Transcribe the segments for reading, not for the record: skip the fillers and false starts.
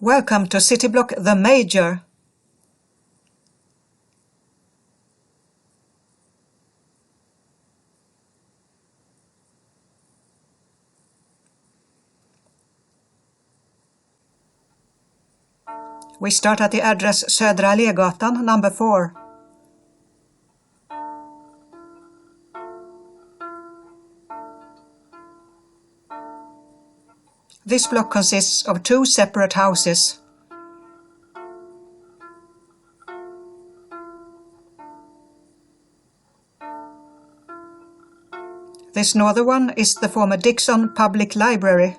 Welcome to City Block The Major. We start at the address Södra Allégatan, number 4. This block consists of 2 separate houses. This northern one is the former Dickson Public Library.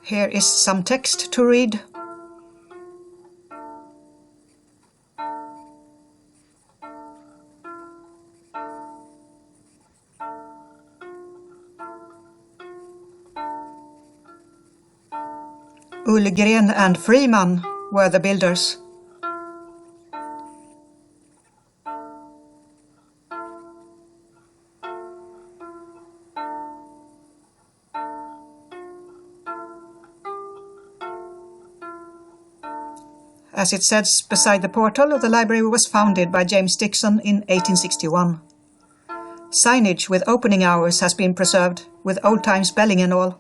Here is some text to read. Ullgren and Friman were the builders. As it says beside the portal, the library was founded by James Dickson in 1861. Signage with opening hours has been preserved, with old-time spelling and all.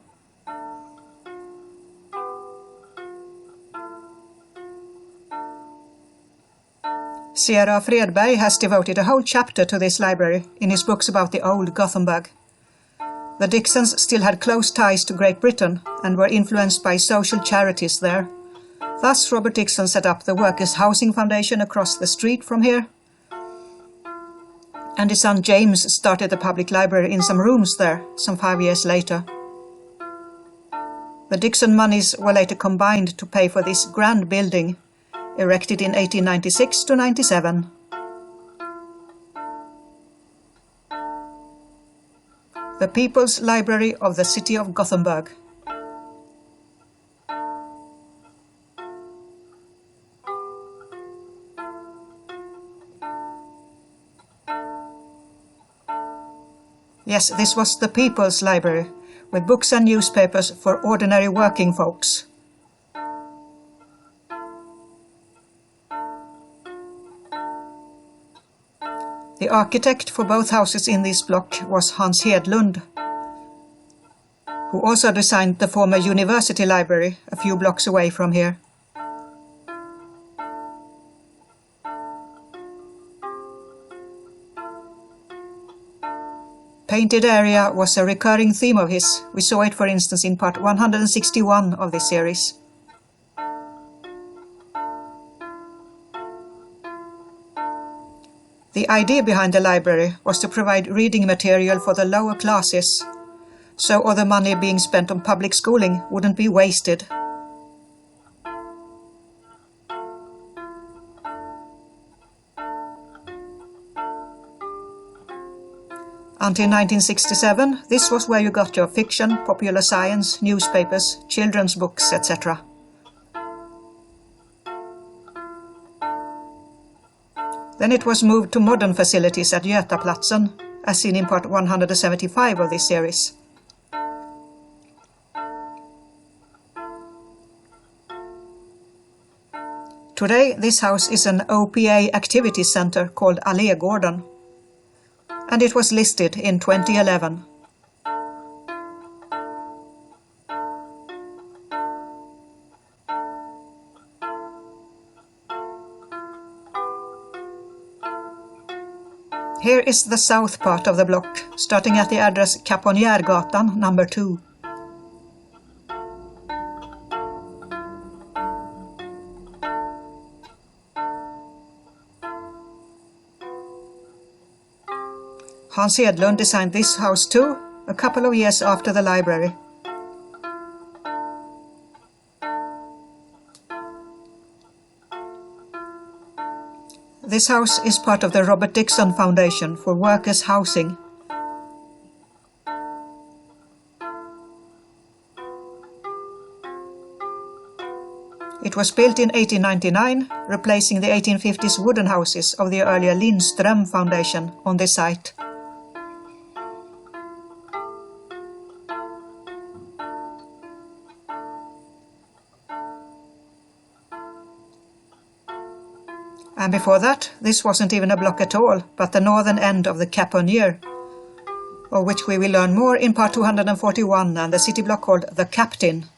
CRA Fredberg has devoted a whole chapter to this library in his books about the old Gothenburg. The Dicksons still had close ties to Great Britain and were influenced by social charities there. Thus, Robert Dickson set up the Workers' Housing Foundation across the street from here. And his son James started the public library in some rooms there, some 5 years later. The Dickson monies were later combined to pay for this grand building, erected in 1896 to 97. The People's Library of the City of Gothenburg. Yes, this was the People's Library, with books and newspapers for ordinary working folks. The architect for both houses in this block was Hans Hedlund, who also designed the former University Library a few blocks away from here. Painted area was a recurring theme of his. We saw it, for instance, in part 161 of this series. The idea behind the library was to provide reading material for the lower classes, so all the money being spent on public schooling wouldn't be wasted. Until 1967, this was where you got your fiction, popular science, newspapers, children's books, etc. Then it was moved to modern facilities at Götaplatsen, as seen in part 175 of this series. Today, this house is an OPA activity center called Allégården, and it was listed in 2011. Here is the south part of the block, starting at the address Kaponjärgatan, number 2. Hans Hedlund designed this house too, a couple of years after the library. This house is part of the Robert Dickson Foundation for Workers' Housing. It was built in 1899, replacing the 1850s wooden houses of the earlier Lindström Foundation on this site. And before that, this wasn't even a block at all, but the northern end of the Caponier, of which we will learn more in part 241 and the city block called the Captain.